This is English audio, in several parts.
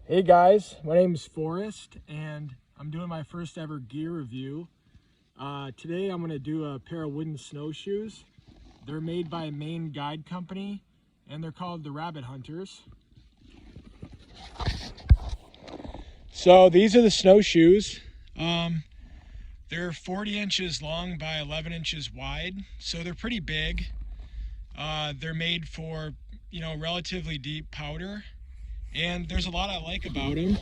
Hey guys, my name is Forrest and I'm doing my first ever gear review. Today I'm going to do a pair of wooden snowshoes. They're made by a Maine guide company and they're called the Rabbit Hunters. So these are the snowshoes. They're 40 inches long by 11 inches wide, so they're pretty big. They're made for, relatively deep powder. And there's a lot I like about them.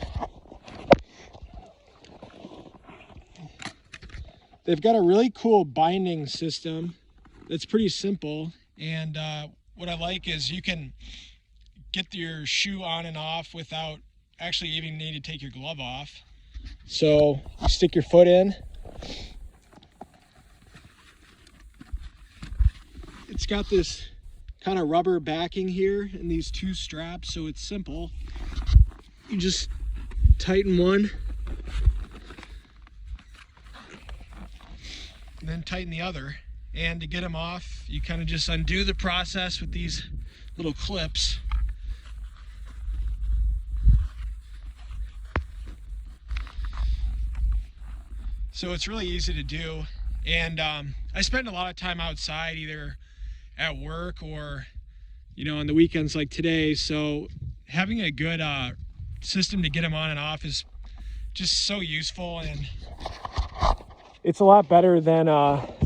They've got a really cool binding system that's pretty simple. And what I like is you can get your shoe on and off without actually even needing to take your glove off. So you stick your foot in. It's got this kind of rubber backing here and these two straps, so it's simple. You just tighten one and then tighten the other, and to get them off you kind of just undo the process with these little clips. So it's really easy to do, and I spend a lot of time outside, either at work or on the weekends like today, so having a good system to get them on and off is just so useful, and it's a lot better than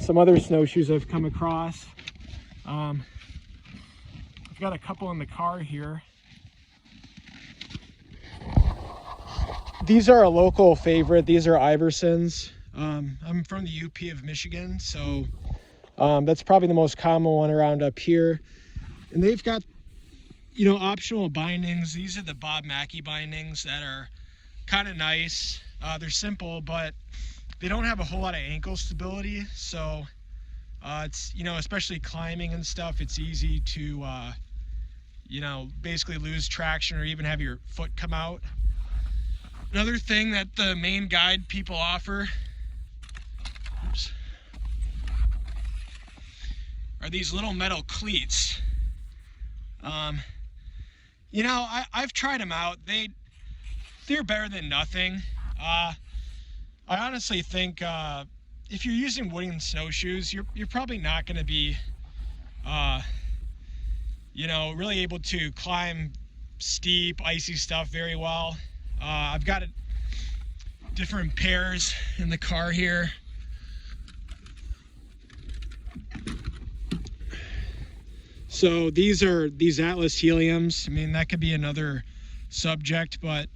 some other snowshoes I've come across. I've got a couple in the car here. These are a local favorite. These are Iversons. I'm from the UP of Michigan, so that's probably the most common one around up here. And they've got optional bindings. These are the Bob Mackie bindings that are kind of nice. They're simple, but they don't have a whole lot of ankle stability. So it's, especially climbing and stuff, it's easy to, basically lose traction or even have your foot come out. Another thing that the Maine guide people offer are these little metal cleats. I've tried them out. They're better than nothing. I honestly think if you're using wooden snowshoes, you're probably not going to be, really able to climb steep, icy stuff very well. I've got different pairs in the car here. So these are these Atlas Heliums. I mean, that could be another subject, but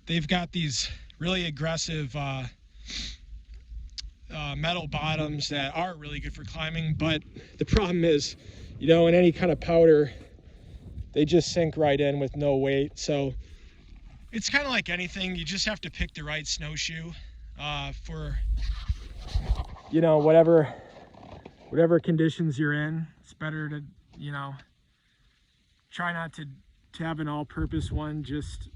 they've got these really aggressive metal bottoms that are really good for climbing. But the problem is, in any kind of powder, they just sink right in with no weight. So it's kind of like anything. You just have to pick the right snowshoe for, whatever conditions you're in. It's better to try not to have an all-purpose one, just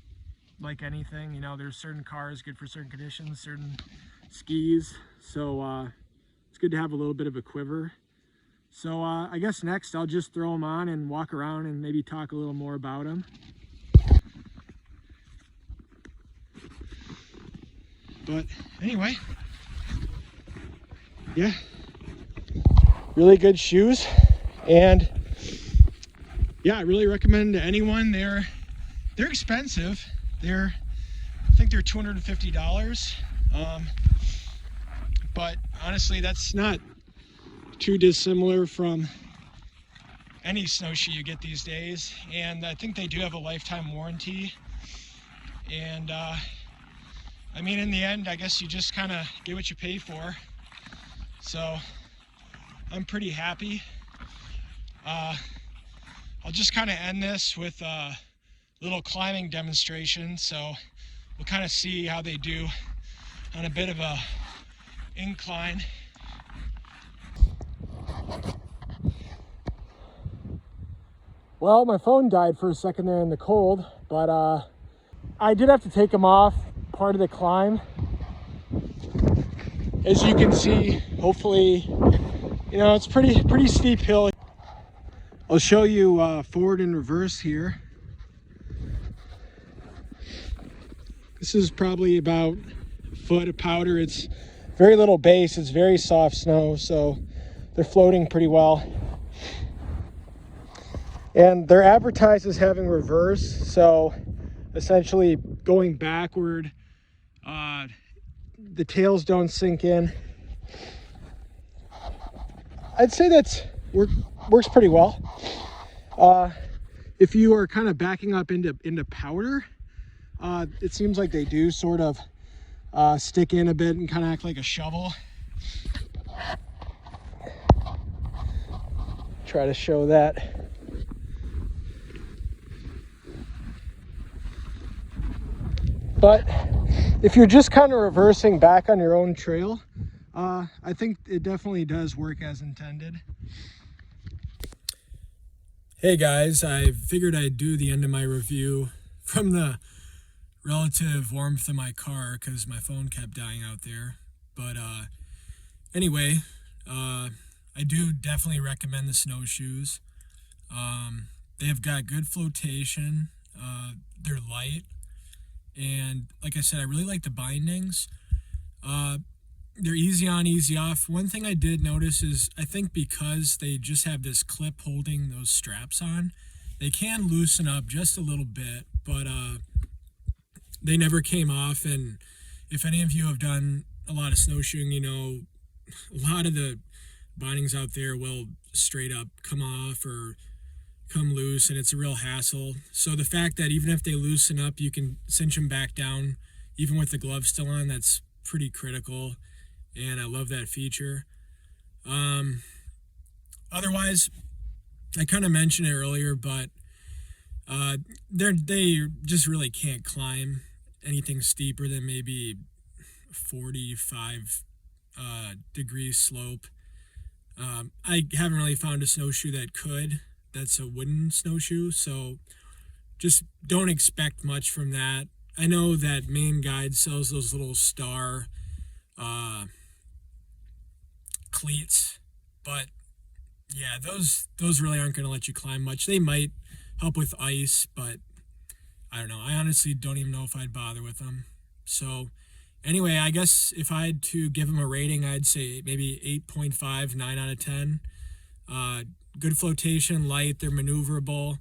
like anything. There's certain cars good for certain conditions, certain skis, so it's good to have a little bit of a quiver. So I guess next I'll just throw them on and walk around and maybe talk a little more about them. But anyway, yeah, really good shoes, and yeah, I really recommend to anyone. They're expensive. I think they're $250. But honestly, that's not too dissimilar from any snowshoe you get these days. And I think they do have a lifetime warranty. And I mean, in the end, I guess you just kind of get what you pay for. So I'm pretty happy. I'll just kind of end this with a little climbing demonstration, so we'll kind of see how they do on a bit of a incline. Well, my phone died for a second there in the cold, but I did have to take them off part of the climb. As you can see, hopefully, it's pretty steep hill. I'll show you forward and reverse here. This is probably about a foot of powder. It's very little base. It's very soft snow, so they're floating pretty well. And they're advertised as having reverse, so essentially going backward, the tails don't sink in. I'd say works pretty well. If you are kind of backing up into powder, it seems like they do sort of stick in a bit and kind of act like a shovel. Try to show that. But if you're just kind of reversing back on your own trail, I think it definitely does work as intended. Hey guys, I figured I'd do the end of my review from the relative warmth of my car because my phone kept dying out there. But anyway, I do definitely recommend the Snowshoes. They've got good flotation. They're light. And like I said, I really like the bindings. They're easy on, easy off. One thing I did notice is I think because they just have this clip holding those straps on, they can loosen up just a little bit, but they never came off. And if any of you have done a lot of snowshoeing, you know, a lot of the bindings out there will straight up come off or come loose, and it's a real hassle. So the fact that even if they loosen up, you can cinch them back down, even with the gloves still on, that's pretty critical, and I love that feature. Otherwise, I kind of mentioned it earlier, but they just really can't climb anything steeper than maybe 45 degree slope. I haven't really found a snowshoe that could. That's a wooden snowshoe, so just don't expect much from that. I know that Maine Guide sells those little star cleats, but yeah, those really aren't going to let you climb much. They might help with ice, but I don't know. I honestly don't even know if I'd bother with them. So anyway, I guess if I had to give them a rating, I'd say maybe 8.5, 9 out of 10. Good flotation, light, they're maneuverable.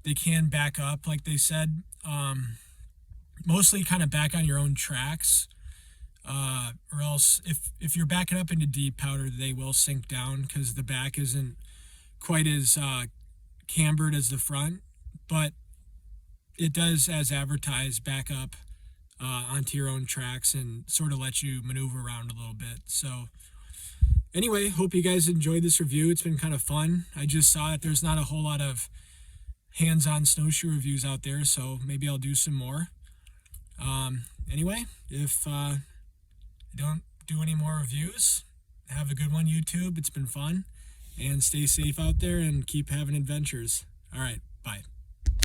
They can back up, like they said. Mostly kind of back on your own tracks. Or else, if you're backing up into deep powder, they will sink down because the back isn't quite as cambered as the front. But it does, as advertised, back up onto your own tracks and sort of let you maneuver around a little bit. So anyway, hope you guys enjoyed this review. It's been kind of fun. I just saw that there's not a whole lot of hands-on snowshoe reviews out there, so maybe I'll do some more. Anyway, if I don't do any more reviews, have a good one, YouTube. It's been fun. And stay safe out there and keep having adventures. All right, bye.